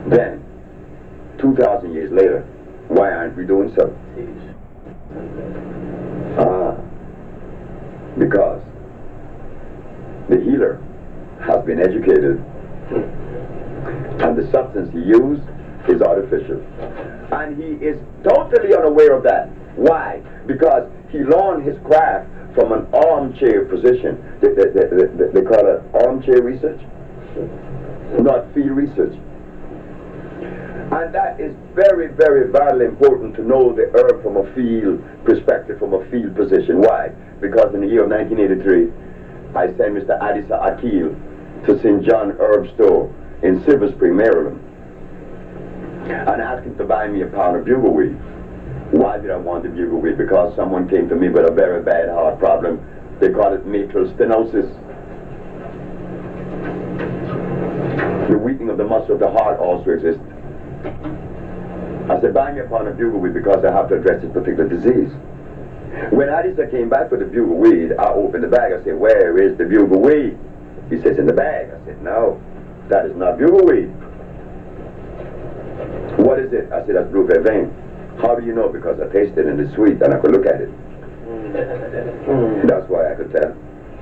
Then, 2,000 years later, why aren't we doing so? Because the healer has been educated and the substance he used is artificial. And he is totally unaware of that. Why? Because he learned his craft from an armchair position. They call it armchair research, not field research. And that is very, very vitally important to know the herb from a field perspective, from a field position. Why? Because in the year of 1983, I sent Mr. Adisa Akil to St. John Herb Store in Silver Spring, Maryland, and asked him to buy me a pound of bugleweed. Why did I want the bugleweed? Because someone came to me with a very bad heart problem. They call it mitral stenosis. The weakening of the muscle of the heart also exists. I said, buy me a pound of bugleweed because I have to address this particular disease. When Adisa came back with the bugleweed, I opened the bag. I said, where is the bugleweed? He says, in the bag. I said, no, that is not bugleweed. What is it? I said, that's blue vervain. How do you know? Because I tasted it and it's sweet and I could look at it. That's why I could tell.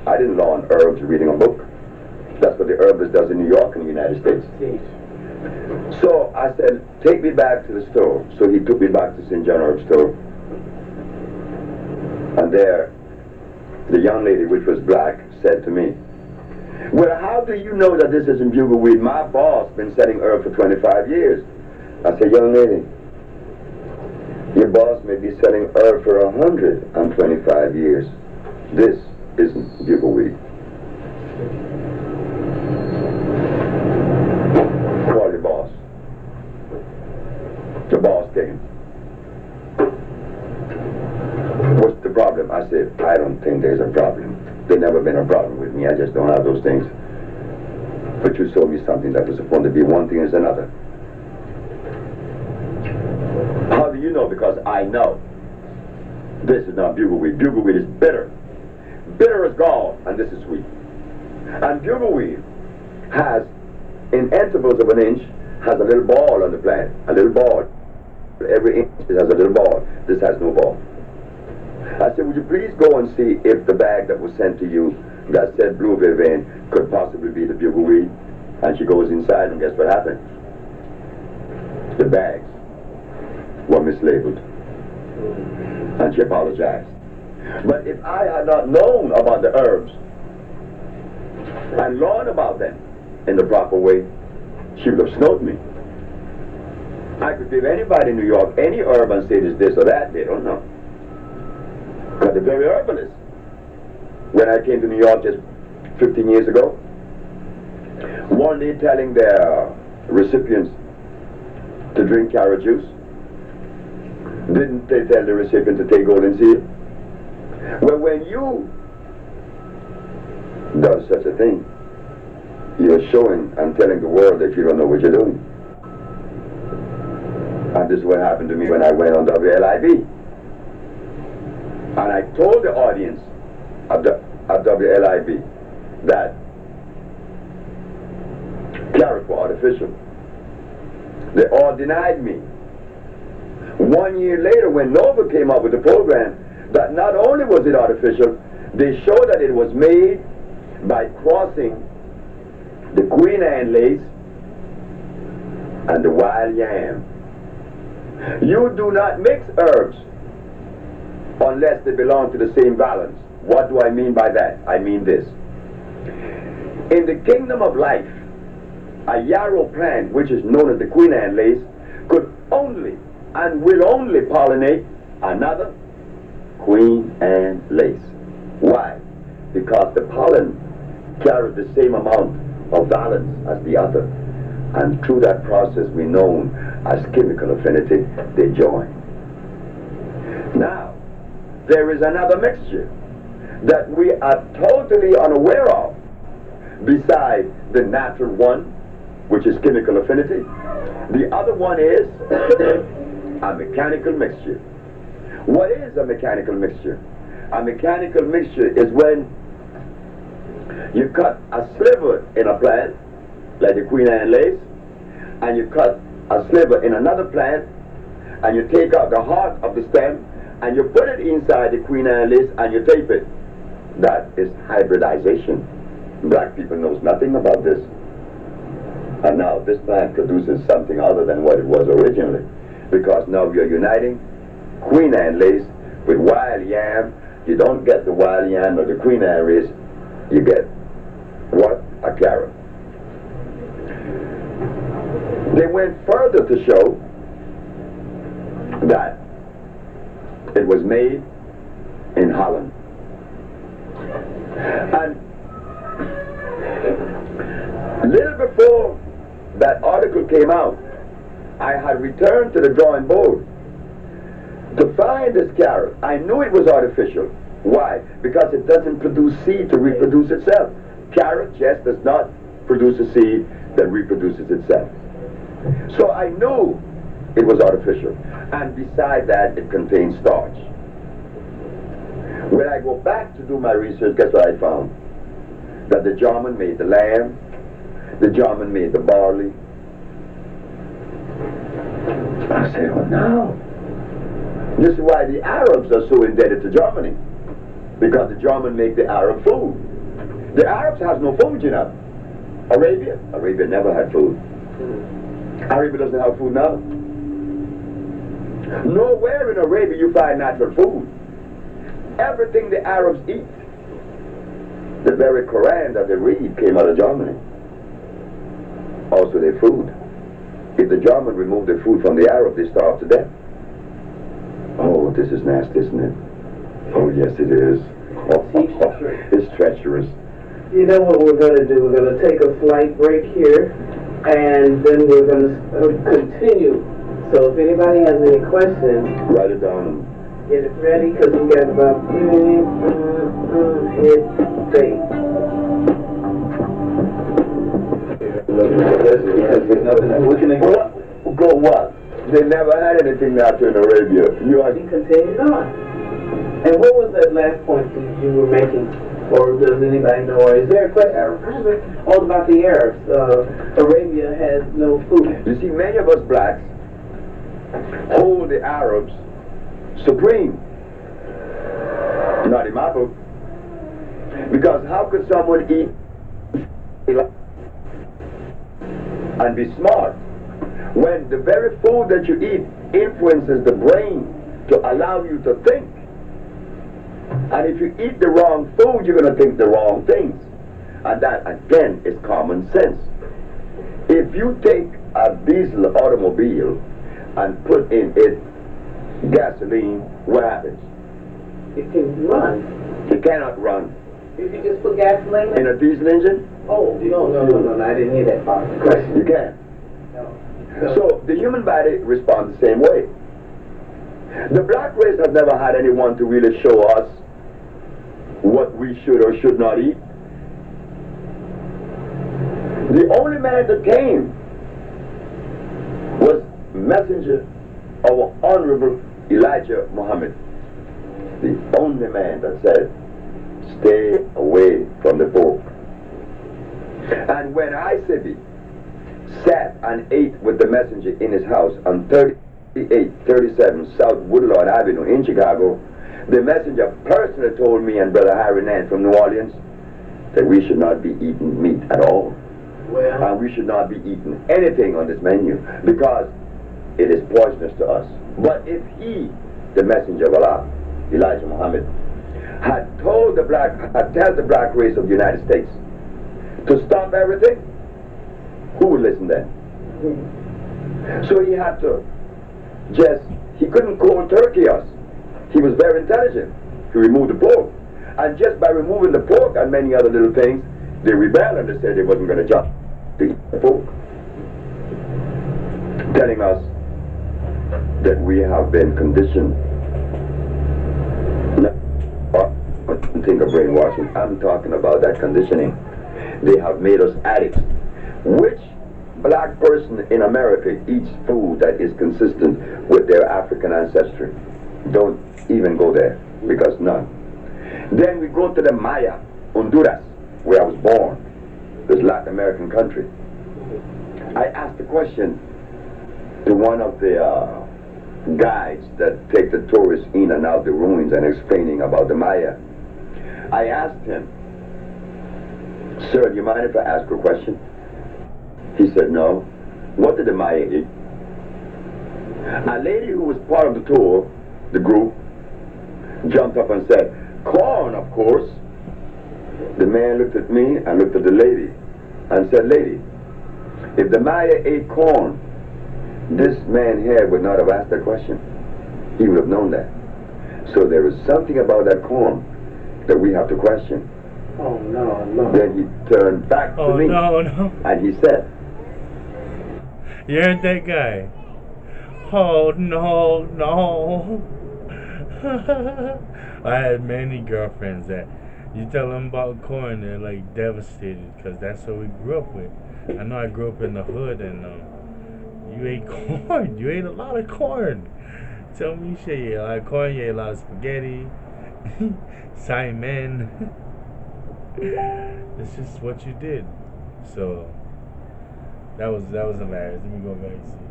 I didn't learn herbs reading a book. That's what the herbalist does in New York and the United States. So I said, take me back to the store. So he took me back to St. John Herb Store. And there, the young lady, which was black, said to me, well, how do you know that this isn't bugleweed? My boss been selling herb for 25 years. I said, young lady, your boss may be selling herb for 125 years. This isn't bugleweed. Call your boss. The boss came. What's the problem? I said, I don't think there's a problem. There's never been a problem with me. I just don't have those things. But you sold me something that was supposed to be one thing is another. How do you know? Because I know. This is not bugleweed. Bugleweed is bitter. Bitter as gall, and this is sweet. And bugleweed has, in intervals of an inch, has a little ball on the plant. A little ball. Every inch it has a little ball. This has no ball. I said, would you please go and see if the bag that was sent to you that said blue vervain could possibly be the bugleweed? And she goes inside, and guess what happened? The bags were mislabeled. And she apologized. But if I had not known about the herbs and learned about them in the proper way, she would have snowed me. I could give anybody in New York any herb and say it's this or that. They don't know. Because the very herbalists, when I came to New York just 15 years ago, one day telling their recipients to drink carrot juice, didn't they tell the recipient to take golden seal? Well, when you do such a thing, you're showing and telling the world that you don't know what you're doing. And this is what happened to me when I went on WLIB. And I told the audience at WLIB that carrots were artificial. They all denied me. 1 year later, when Nova came up with the program, that not only was it artificial, they showed that it was made by crossing the Queen Anne lace and the wild yam. You do not mix herbs unless they belong to the same balance. What do I mean by that? I mean this. In the kingdom of life, a yarrow plant, which is known as the Queen Anne lace, could only and will only pollinate another Queen Anne lace. Why? Because the pollen carries the same amount of valence as the other. And through that process we know as chemical affinity, they join. Now, there is another mixture that we are totally unaware of besides the natural one, which is chemical affinity. The other one is a mechanical mixture. What is a mechanical mixture? A mechanical mixture is when you cut a sliver in a plant, like the Queen Anne lace, and you cut a sliver in another plant, and you take out the heart of the stem, and you put it inside the queen anne lace, and you tape it. That is hybridization. Black people knows nothing about this. And now this plant produces something other than what it was originally. Because now you're uniting queen anne lace with wild yam. You don't get the wild yam or the queen anne lace. You get what? A carrot. They went further to show that it was made in Holland. And little before that article came out, I had returned to the drawing board to find this carrot. I knew it was artificial. Why? Because it doesn't produce seed to reproduce itself. Carrot just does not produce a seed that reproduces itself. So I knew it was artificial. And beside that, it contains starch. When I go back to do my research, guess what I found? That the German made the lamb, the German made the barley. I said, oh no. This is why the Arabs are so indebted to Germany. Because the German make the Arab food. The Arabs has no food, you know. Arabia never had food. Arabia doesn't have food now. Nowhere in Arabia you find natural food. Everything the Arabs eat, the very Quran that they read came out of Germany. Also their food. If the German removed their food from the Arab, they starve to death. Oh, this is nasty, isn't it? Oh, yes, it is. It's treacherous. You know what we're going to do? We're going to take a slight break here, and then we're going to continue. So if anybody has any questions, write it down. Get it ready, because we got about hit date. What can they go what? They never had anything after in Arabia. He continued on. And what was that last point that you were making? Or does anybody know? Or is there a question? All about the Arabs. Arabia has no food. You see, many of us blacks hold the Arabs supreme. Not in my book. Because how could someone eat and be smart when the very food that you eat influences the brain to allow you to think? And if you eat the wrong food, you're going to think the wrong things. And that, again, is common sense. If you take a diesel automobile and put in it gasoline, what happens? It can run. It cannot run. If you just put gasoline in a diesel engine? Oh, no, I didn't hear that part. You can't. No. So the human body responds the same way. The black race has never had anyone to really show us what we should or should not eat. The only man that came was messenger of Honorable Elijah Muhammad. The only man that said, stay away from the pork. And when I, Sebi, sat and ate with the messenger in his house on 3837 South Woodlawn Avenue in Chicago, the messenger personally told me and Brother Harry Nance from New Orleans that we should not be eating meat at all. Well, and we should not be eating anything on this menu because it is poisonous to us. But if he, the messenger of Allah, Elijah Muhammad, had told the black race of the United States to stop everything, who would listen then? So he had to he couldn't cold turkey us. He was very intelligent. He removed the pork. And just by removing the pork and many other little things, they rebelled and they said they wasn't going to jump to eat the pork. Telling us that we have been conditioned. I don't think of brainwashing. I'm talking about that conditioning. They have made us addicts. Which black person in America eats food that is consistent with their African ancestry? Don't even go there, because none. Then we go to the Maya, Honduras, where I was born, this Latin American country. I asked a question to one of the guides that take the tourists in and out the ruins and explaining about the Maya. I asked him, "Sir, do you mind if I ask a question?" He said, "No." "What did the Maya eat?" A lady who was part of the tour, the group, jumped up and said, "Corn, of course." The man looked at me and looked at the lady and said, "Lady, if the Maya ate corn, this man here would not have asked that question. He would have known that. So there is something about that corn that we have to question." Oh, no, no. Then he turned back to me and he said, "You heard that guy? Oh, no. I had many girlfriends that you tell them about corn, they're like devastated because that's what we grew up with. I know I grew up in the hood and you ate corn. You ate a lot of corn. Tell me shit, you ate a lot of corn, you ate a lot of spaghetti, Simon. It's just what you did. So that was hilarious. Let me go back and see.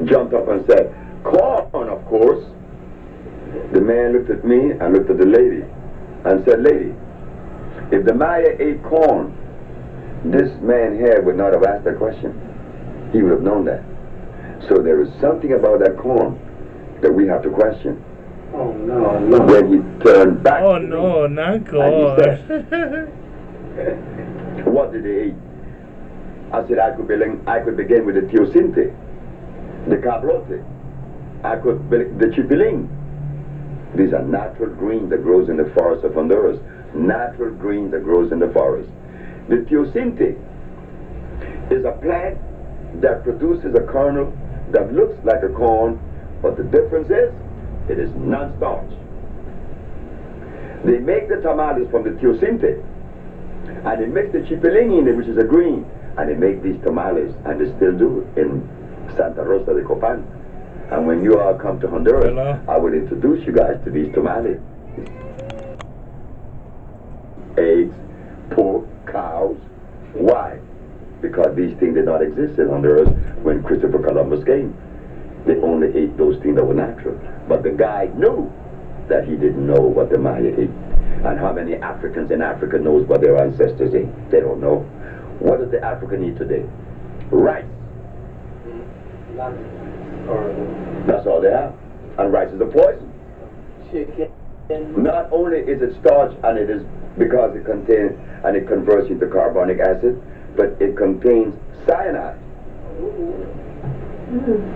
jumped up and said, "Corn, of course." The man looked at me and looked at the lady and said, "Lady, if the Maya ate corn, this man here would not have asked that question. He would have known that. So there is something about that corn that we have to question." Oh, no. Then he turned back Oh, to no, me not and corn. he said, "What did they eat?" I said, I could begin with the teosinte, the cabrote, the chipiling. These are natural green that grows in the forest of Honduras. Natural green that grows in the forest. The teosinte is a plant that produces a kernel that looks like a corn, but the difference is it is non-starch. They make the tamales from the teosinte, and they mix the chipiling in it, which is a green, and they make these tamales, and they still do it in Santa Rosa de Copan. And when you all come to Honduras, I will introduce you guys to these tamales. Eggs, pork, cows. Why? Because these things did not exist in Honduras when Christopher Columbus came. They only ate those things that were natural. But the guy knew that he didn't know what the Maya ate. And how many Africans in Africa knows what their ancestors ate? They don't know. What does the African eat today? Rice. That's all they have. And rice is a poison. Chicken. Not only is it starch, and it is because it contains, and it converts into carbonic acid, but it contains cyanide.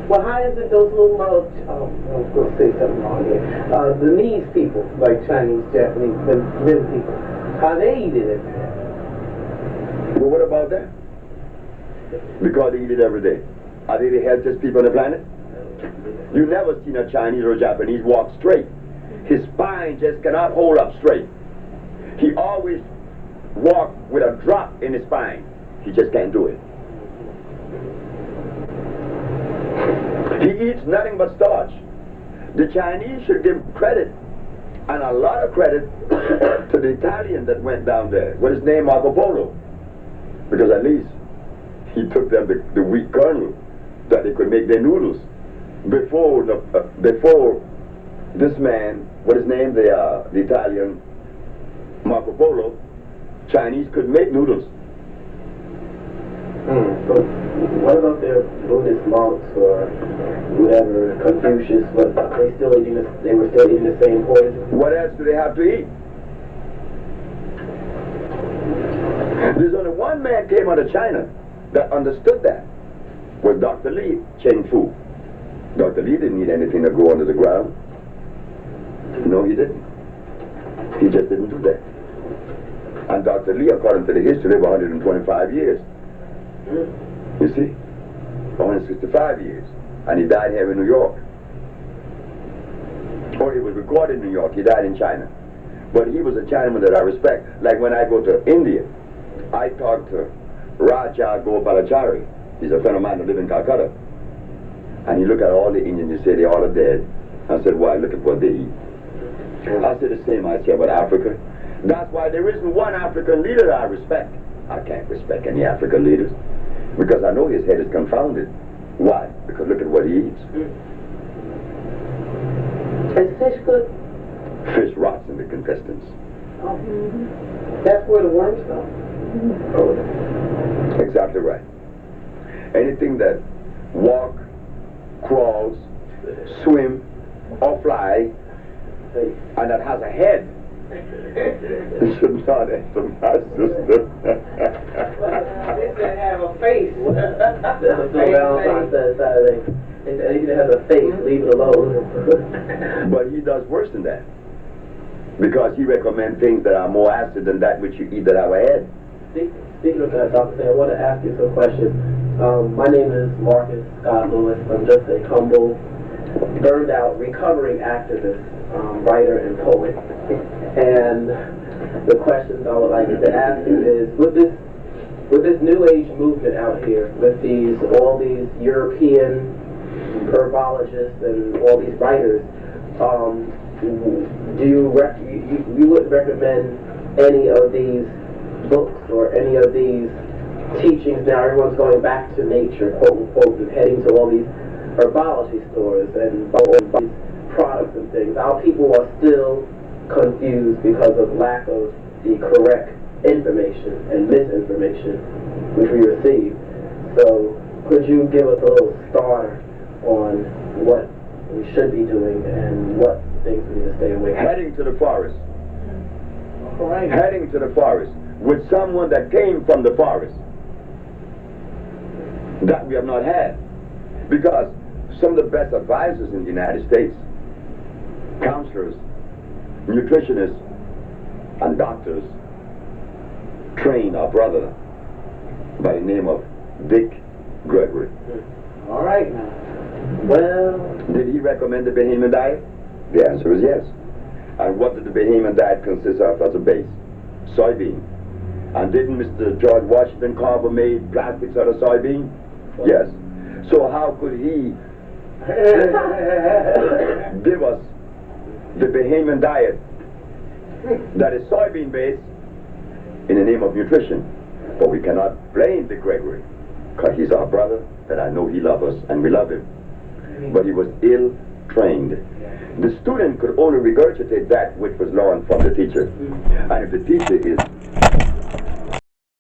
Well, how is it those little, I was going to say something wrong here. Burmese people, like Chinese, Japanese, them people, how they eat it every day? Well, what about that? Because they eat it every day. Are they the healthiest people on the planet? You never seen a Chinese or a Japanese walk straight. His spine just cannot hold up straight. He always walks with a drop in his spine. He just can't do it. He eats nothing but starch. The Chinese should give credit, and a lot of credit, to the Italian that went down there. What is his name? Marco Polo. Because at least he took them the wheat kernel that they could make their noodles. Before this man, what is his name? The Italian Marco Polo, Chinese could make noodles. So what about their Buddhist monks or whatever, Confucius? But they were still eating the same poison. What else do they have to eat? There's only one man came out of China that understood that. Was Dr. Li Cheng Fu. Dr. Li didn't eat anything that grew under the ground. No, he didn't. He just didn't do that. And Dr. Li, according to the history, lived 125 years. You see? 165 years. And he died here in New York. Or he was recorded in New York. He died in China. But he was a Chinaman that I respect. Like when I go to India, I talk to Raja Gopalachari. He's a friend of mine who lives in Calcutta. And he look at all the Indians and say they all are dead. I said, why? Look at what they eat. I said the same I say about Africa. That's why there isn't one African leader that I respect. I can't respect any African leaders because I know his head is confounded. Why? Because look at what he eats. Is fish good? Fish rots in the intestines. Oh. That's where the worms go. Oh, exactly right. Anything that walk, crawls, swim, or fly, and that has a head should not enter my system. They said have a face. That's what Valentine said Saturday. Anything that has a face, leave it alone. But he does worse than that. Because he recommends things that are more acid than that which you eat that have a head. Speaking of that, Dr. Sam, I want to ask you some questions. My name is Marcus Scott Lewis. I'm just a humble, burned out, recovering activist, writer, and poet. And the questions I would like to ask you is, with this New Age movement out here, with all these European herbologists and all these writers, do you would recommend any of these books or any of these teachings? Now everyone's going back to nature, quote unquote, and heading to all these herbology stores and all these products and things. Our people are still confused because of lack of the correct information and misinformation which we receive. So could you give us a little starter on what we should be doing and what things we need to stay away from? Heading to the forest. All right. Heading to the forest with someone that came from the forest. That we have not had. Because some of the best advisors in the United States, counselors, nutritionists, and doctors, trained our brother by the name of Dick Gregory. All right now. Well, did he recommend the Bahamian diet? The answer is yes. And what did the Bahamian diet consist of as a base? Soybean. And didn't Mr. George Washington Carver made plastics out of soybean? Yes. So how could he give us the Bahamian diet that is soybean based in the name of nutrition? But we cannot blame Dick Gregory, because he's our brother, and I know he loves us and we love him. But he was ill trained. The student could only regurgitate that which was learned from the teacher. And if the teacher is